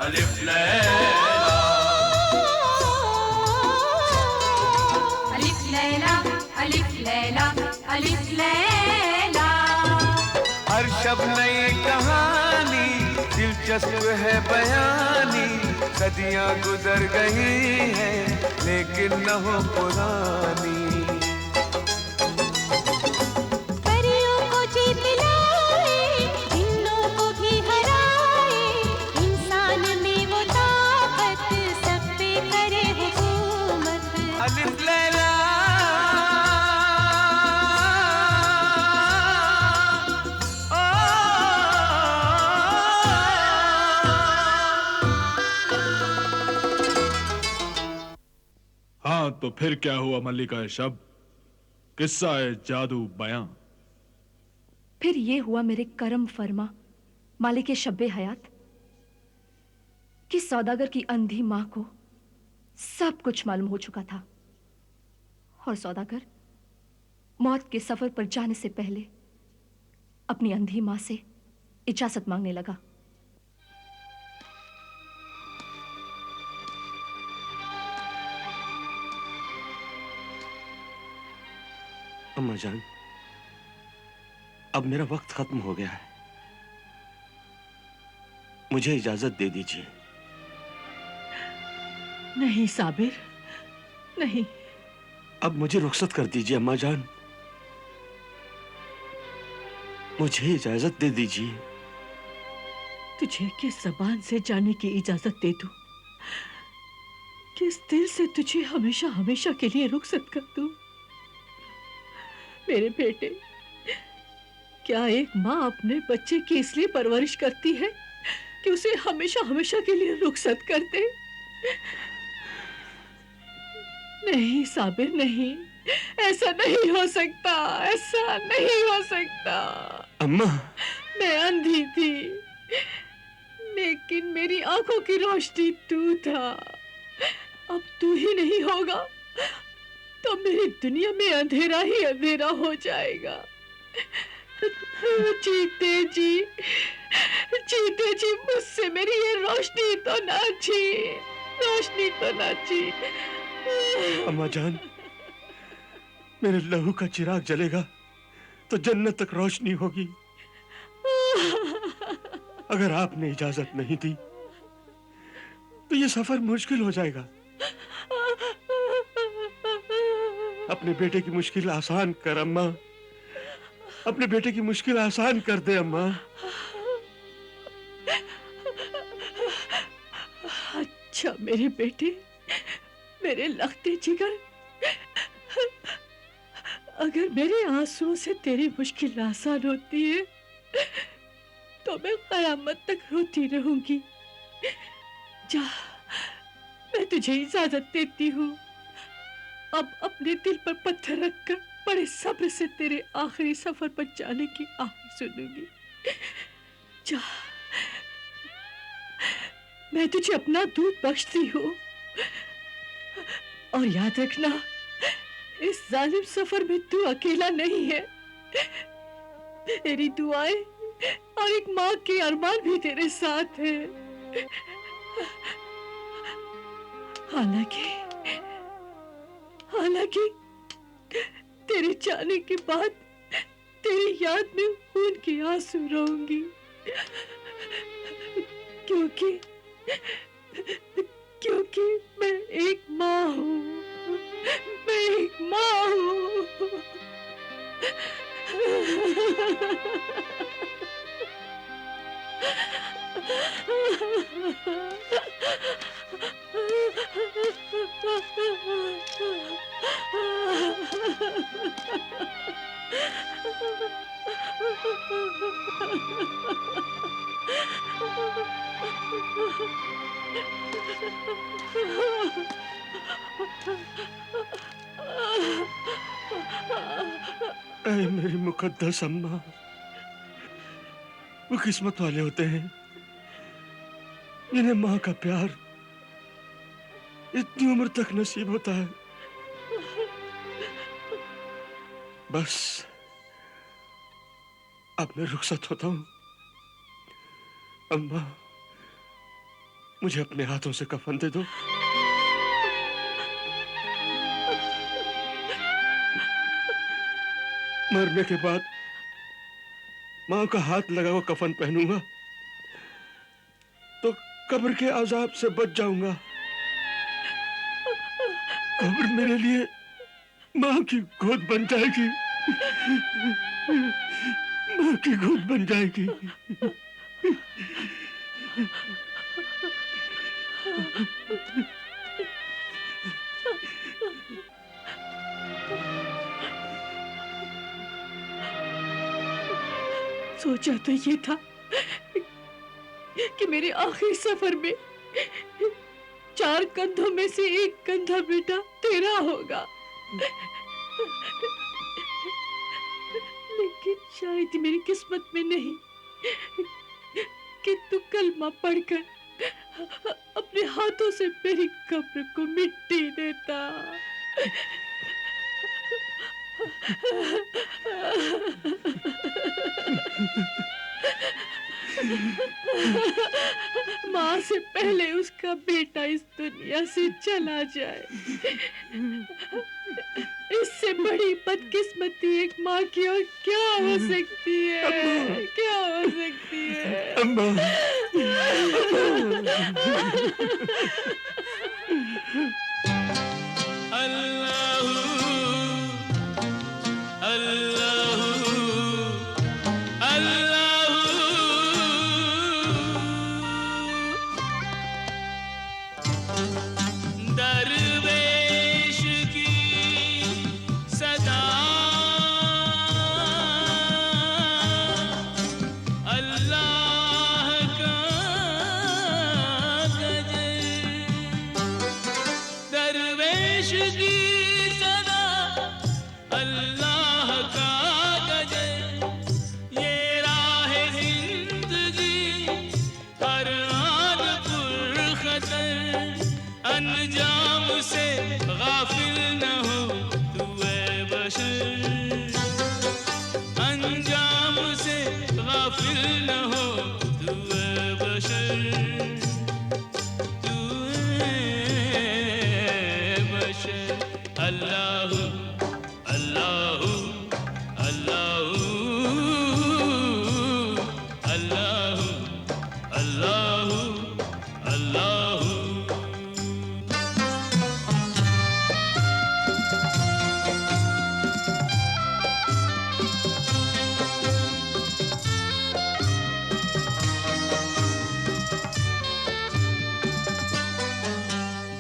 अलिफ लैला, अलिफ लैला, अलिफ लैला, अलिफ लैला। हर शब नई कहानी, दिलचस्प है बयानी, सदियां गुजर गई हैं लेकिन न हो पुरानी। परियों को जीत लाए, जिन्नों को भी हराए, इंसान में वो ताकत, सब पे करे हुकूमत। अलिफ लैला, हाँ तो फिर क्या हुआ मल्लिका शब? किस्सा है जादू बयां। फिर ये हुआ मेरे करम फरमा मालिक शब्बे हयात कि सौदागर की अंधी मां को सब कुछ मालूम हो चुका था और सौदागर मौत के सफर पर जाने से पहले अपनी अंधी मां से इजाजत मांगने लगा। अम्मा जान, अब मेरा वक्त खत्म हो गया है, मुझे इजाजत दे दीजिए। नहीं साबिर, नहीं। अब मुझे रुखसत कर दीजिए अम्मा जान, मुझे इजाजत दे दीजिए। तुझे किस जबान से जाने की इजाजत दे दूं? किस दिल से तुझे हमेशा हमेशा के लिए रुखसत कर दूं? मेरे बेटे, क्या एक माँ अपने बच्चे की इसलिए परवरिश करती है कि उसे हमेशा हमेशा के लिए रुखसत कर दे? नहीं साबिर, नहीं, ऐसा नहीं हो सकता, ऐसा नहीं हो सकता। अम्मा, मैं अंधी थी, लेकिन मेरी आंखों की रोशनी तू था। अब तू ही नहीं होगा तो मेरी दुनिया में अंधेरा ही अंधेरा हो जाएगा। जीते जी, जीते जी मुझसे मेरी ये रोशनी तो ना छीन, रोशनी तो ना छीन। अम्मा जान, मेरे लहू का चिराग जलेगा तो जन्नत तक रोशनी होगी। अगर आपने इजाजत नहीं दी तो ये सफर मुश्किल हो जाएगा। अपने बेटे की मुश्किल आसान कर अम्मा, अपने बेटे की मुश्किल आसान कर दे अम्मा। अच्छा मेरे बेटे, मेरे लखते जिगर, अगर मेरे आंसुओं से तेरी मुश्किल आसान होती है तो मैं कयामत तक रोती रहूंगी। जा, मैं तुझे इजाजत देती हूँ। अब अपने दिल पर पत्थर रखकर बड़े सब्र से तेरे आखिरी सफर पर जाने की आह सुनूंगी। जा, मैं तुझे अपना दूध बख्शती हूँ। और याद रखना, इस जालिम सफर में तू अकेला नहीं है। तेरी दुआएं और एक माँ के अरमान भी तेरे साथ है। हालांकि हालांकि तेरे जाने के बाद तेरी याद में खून के आंसू रोऊंगी, क्योंकि क्योंकि मैं एक माँ हूँ, मैं एक माँ हूँ। ऐ मेरी मुकद्दस अम्मा, वो किस्मत वाले होते हैं जिन्हें माँ का प्यार इतनी उम्र तक नसीब होता है। बस अब मैं रुखसत होता हूँ। अम्मा, मुझे अपने हाथों से कफन दे दो। मरने के बाद मां का हाथ लगा हुआ कफन पहनूंगा तो कब्र के अजाब से बच जाऊंगा। कब्र मेरे लिए मां की गोद बन जाएगी, मां की गोद बन जाएगी। सोचा तो ये था कि मेरे आखिरी सफर में 4 कंधों में से एक कंधा बेटा तेरा होगा, लेकिन शायद मेरी किस्मत में नहीं कि तू कलमा पढ़कर अपने हाथों से मेरी कब्र को मिट्टी देता। माँ से पहले उसका बेटा इस दुनिया से चला जाए, इससे बड़ी बदकिस्मती एक माँ की और क्या हो सकती है? क्या हो सकती है? अम्मा, अल्लाहू अल्लाहू अल्लाहू दरवेश की सदा अल्लाह का गजर, दरवेश की सदा अल्लाह का गजर। ये राह जिंदगी हर आन पुरखतर, अंजाम से गाफिल न हो तू ऐ बशर, अंजाम से गाफिल न हो तू ऐ बशर, तू ऐ बशर। अल्लाहू अल्लाहू अल्लाहू अल्लाहू अल्लाहू अल्लाहू।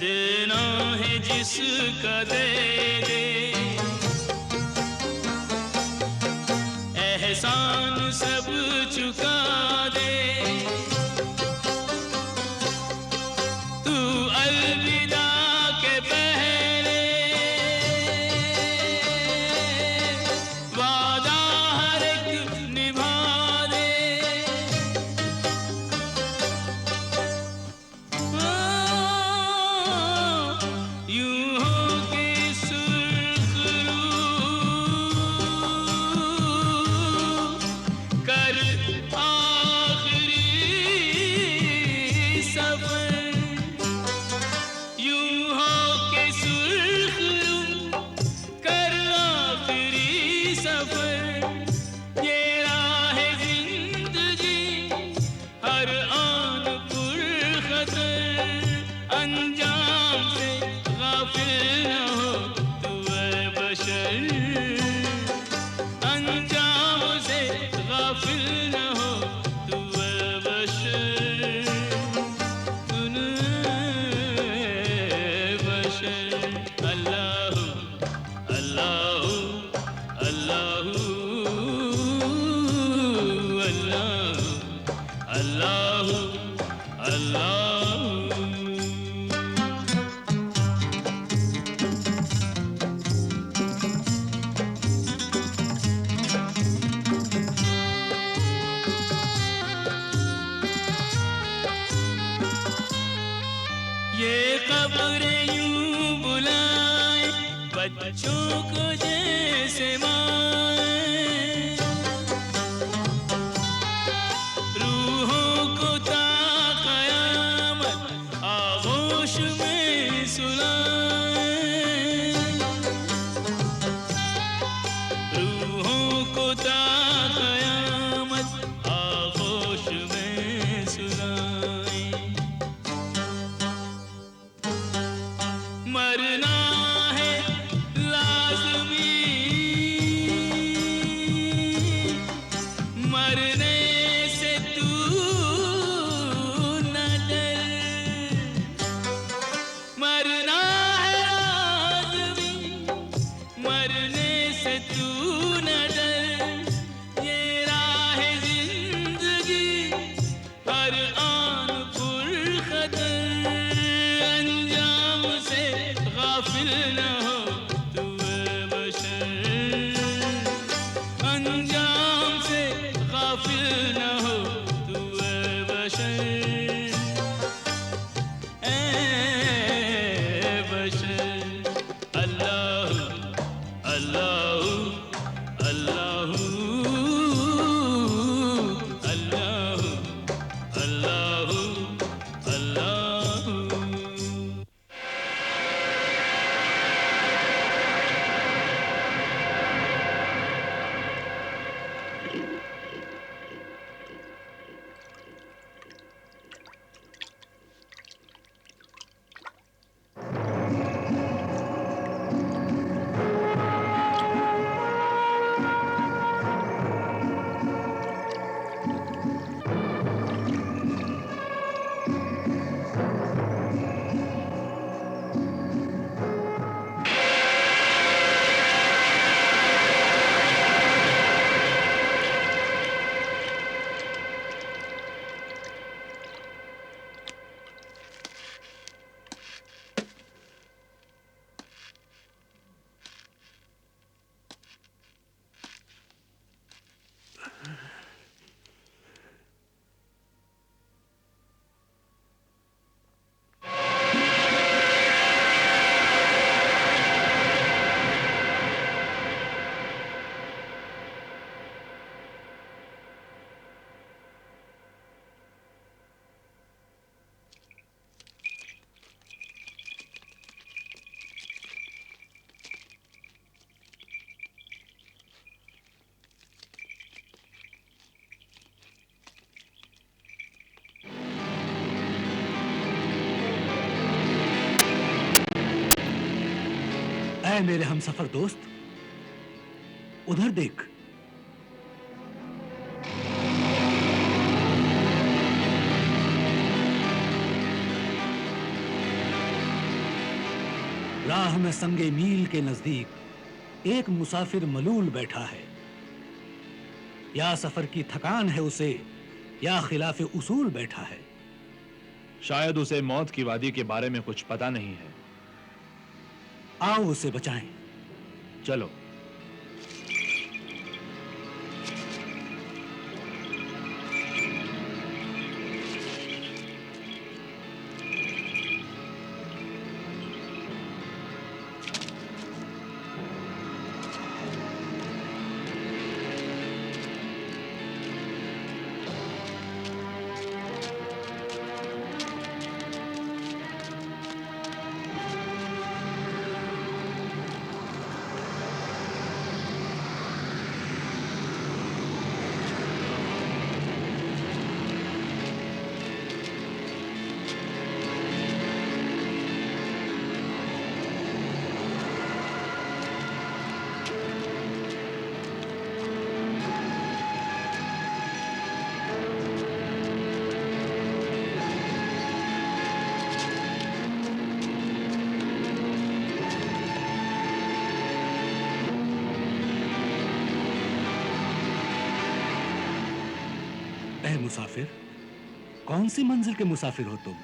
देना है जिसका दे दे, एहसान सब चुका दे, तू अलविदा के पहले वादा हर एक निभा दे। यूं हो के सुर्ख रूह कर आखिरी सफर, यूं हो के सुर्ख रूह कर आखिरी सफर। ये राह जिंदगी हर आन पुरखतर, अंजाम से गाफिल न हो तू ऐ बशर, अंजाम से गाफिल न हो तू ऐ बशर, तू ऐ बशर। अल्लाहू अल्लाहू अल्लाहू अल्लाहू अल्लाहू अल्लाहू। ये खबरें यूं बुलाए बच्चों को जैसे माए, रूहों को ता क़यामत होता कयामत आगोश में सुनाई। मरना है लाज़मी, मरने से तू न डर। मरना है लाज़मी, मरने से तू न डर। ये राह जिंदगी हर आन पुरखतर। अंजाम से गाफिल न हो तू ए बशर, अंजाम से गाफिल न हो तू ए बशर, ए बशर। अल्लाह अल्लाह अल्लाह अल्लाह अल्लाह अल्लाह। ऐ मेरे हमसफर दोस्त, उधर देख। राह में संगे मील के नजदीक एक मुसाफिर मलूल बैठा है। या सफर की थकान है उसे, या खिलाफ उसूल बैठा है। शायद उसे मौत की वादी के बारे में कुछ पता नहीं है। आओ उसे बचाएं। चलो। ऐ मुसाफिर, कौन सी मंजिल के मुसाफिर हो तुम?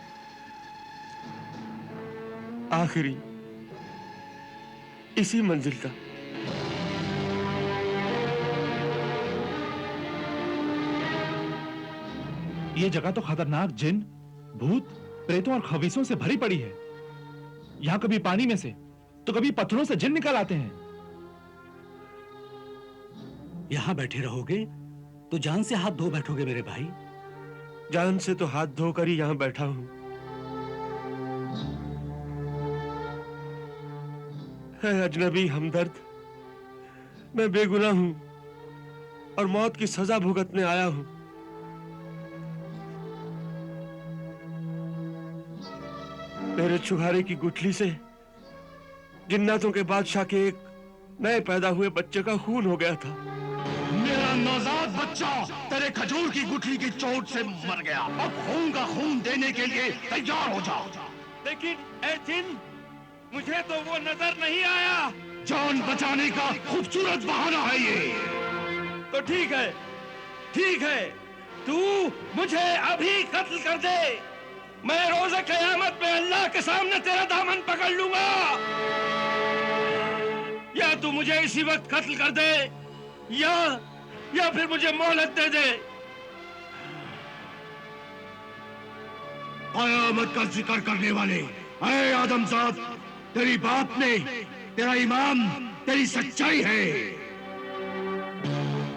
आखिरी इसी मंजिल का। ये जगह तो खतरनाक जिन, भूत, प्रेतों और खबीसों से भरी पड़ी है। यहाँ कभी पानी में से तो कभी पत्थरों से जिन निकल आते हैं। यहां बैठे रहोगे तो जान से हाथ धो बैठोगे मेरे भाई। जान से तो हाथ धोकर ही यहां बैठा हूं। है अजनबी हमदर्द, मैं बेगुनाह हूं। और मौत की सजा भुगतने आया हूं। मेरे छुहारे की गुठली से जिन्नातों के बादशाह के एक नए पैदा हुए बच्चे का खून हो गया था। मेरा नौजाद बच्चा तेरे खजूर की गुठली की चोट से मर गया। अब खून का खून देने के लिए तैयार हो जाओ। लेकिन ए जिन, मुझे तो वो नजर नहीं आया। जान बचाने का खूबसूरत बहाना है ये। तो ठीक है, तू मुझे अभी कत्ल कर दे। मैं रोज़े क़यामत में अल्लाह के सामने तेरा दामन पकड़ लूंगा। या तू मुझे इसी वक्त कत्ल कर दे या फिर मुझे मोहलत दे दे। क़यामत का जिक्र करने वाले, ऐ आदमजाद, तेरी बात ने, तेरा ईमान, तेरी सच्चाई है।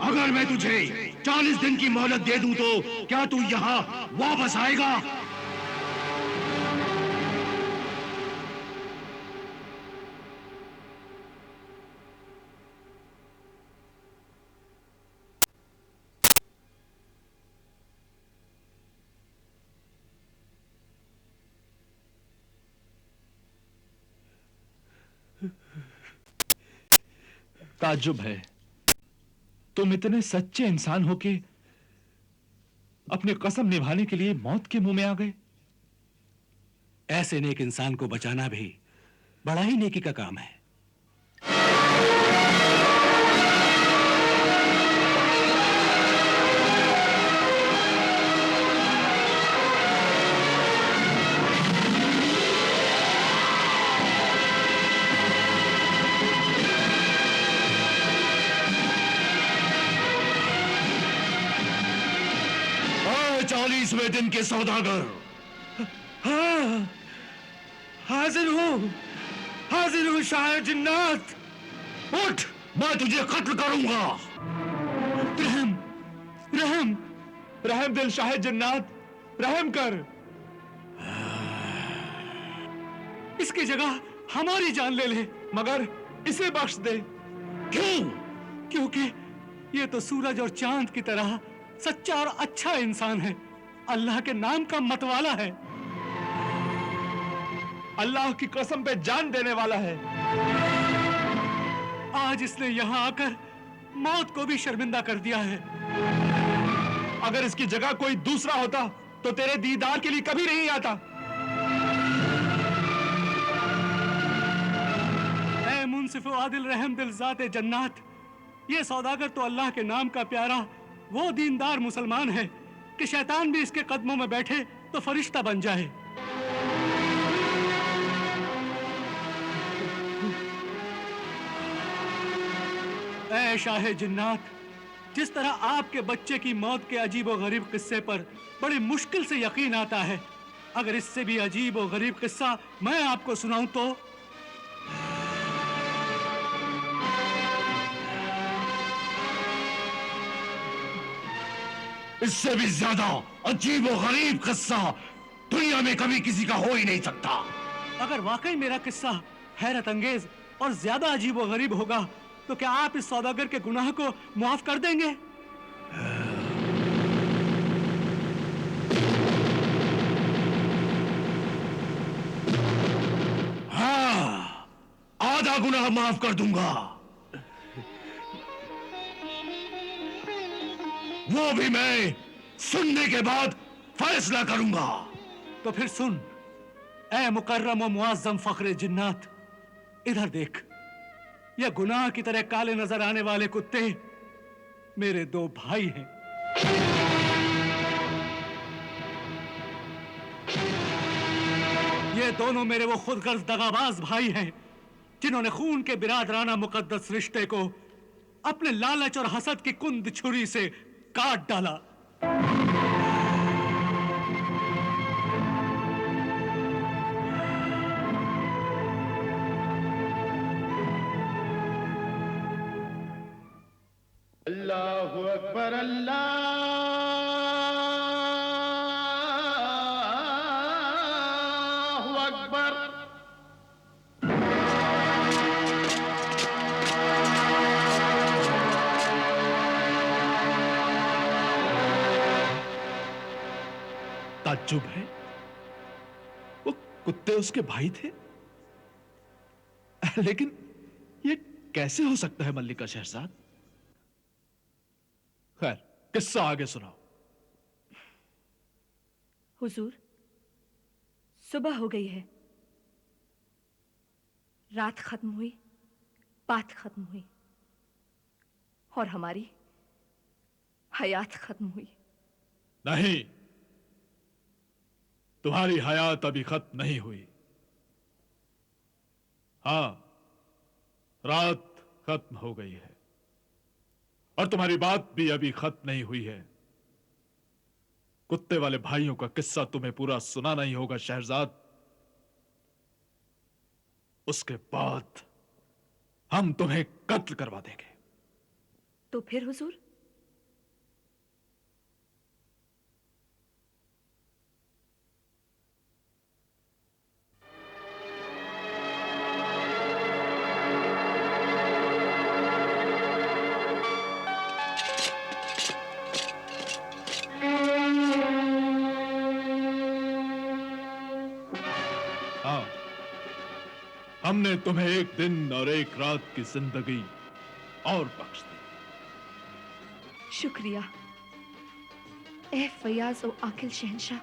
अगर मैं तुझे 40 दिन की मोहलत दे दूं तो क्या तू यहाँ वापस आएगा? ताज्जुब है, तुम इतने सच्चे इंसान हो के अपनी कसम निभाने के लिए मौत के मुंह में आ गए। ऐसे नेक इंसान को बचाना भी बड़ा ही नेकी का काम है। ऐ 40वें दिन के सौदागर, हाँ, हाजिर हूँ शाह जिन्नात। उठ, मैं तुझे कत्ल करूंगा। रहम दिल शाह जिन्नात, रहम कर। इसकी जगह हमारी जान ले ले, मगर इसे बख्श दे। क्यों? क्योंकि ये तो सूरज और चांद की तरह सच्चा और अच्छा इंसान है, अल्लाह के नाम का मतवाला है, अल्लाह की कसम पे जान देने वाला है। आज इसने यहाँ आकर मौत को भी शर्मिंदा कर दिया है। अगर इसकी जगह कोई दूसरा होता तो तेरे दीदार के लिए कभी नहीं आता। ऐ मुंसिफ आदिल रहम दिल ज़ाते जन्नात, ये सौदागर तो अल्लाह के नाम का प्यारा वो दीनदार मुसलमान है कि शैतान भी इसके कदमों में बैठे तो फरिश्ता बन जाए। ऐ शाह जिन्नात, जिस तरह आपके बच्चे की मौत के अजीब और गरीब किस्से पर बड़ी मुश्किल से यकीन आता है, अगर इससे भी अजीब और गरीब किस्सा मैं आपको सुनाऊं तो इससे भी ज्यादा अजीब और गरीब किस्सा दुनिया में कभी किसी का हो ही नहीं सकता। अगर वाकई मेरा किस्सा हैरत अंगेज और ज्यादा अजीब और गरीब होगा तो क्या आप इस सौदागर के गुनाह को माफ कर देंगे? हाँ, आधा गुनाह माफ कर दूंगा, वो भी मैं सुनने के बाद फैसला करूंगा। तो फिर सुन, ऐ मुकर्रम और मुआज्जम फख्रे जिन्नात, इधर देख। यह गुनाह की तरह काले नजर आने वाले कुत्ते मेरे दो भाई हैं। ये दोनों मेरे वो खुदगर्ज दगाबाज भाई हैं जिन्होंने खून के बिरादराना मुकद्दस रिश्ते को अपने लालच और हसद की कुंद छुरी से काट डाला। अल्लाहु अकबर, अल्लाहु अकबर। ताज्जुब है, वो कुत्ते उसके भाई थे। लेकिन ये कैसे हो सकता है मल्लिका शहजाद? खैर, किस्सा आगे सुनाओ। हुजूर, सुबह हो गई है, रात खत्म हुई, बात खत्म हुई और हमारी हयात खत्म हुई। नहीं, तुम्हारी हयात अभी खत्म नहीं हुई। हां, रात खत्म हो गई है और तुम्हारी बात भी अभी खत्म नहीं हुई है। कुत्ते वाले भाइयों का किस्सा तुम्हें पूरा सुना नहीं होगा शहजाद। उसके बाद हम तुम्हें कत्ल करवा देंगे। तो फिर हुजूर? हाँ, हमने तुम्हें एक दिन और एक रात की जिंदगी और बख्श दी। शुक्रिया ए फयाज और आकिल शहंशाह,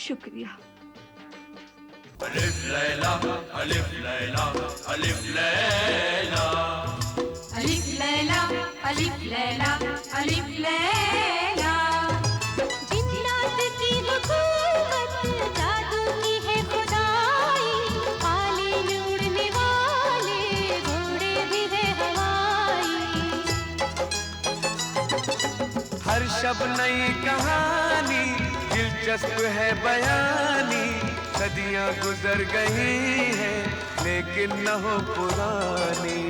शुक्रिया। अलिफ लैला अलिफ लैला अलिफ लैला अलिफ लैला अलिफ लैला अलिफ लैला। जिन्नात की हुकूमत जादू की है खुदाई, आले में उड़ने वाले घोड़े भी है हवाई। हर शब नई कहानी दिलचस्प है बयानी, सदियां गुजर गई हैं लेकिन न हो पुरानी।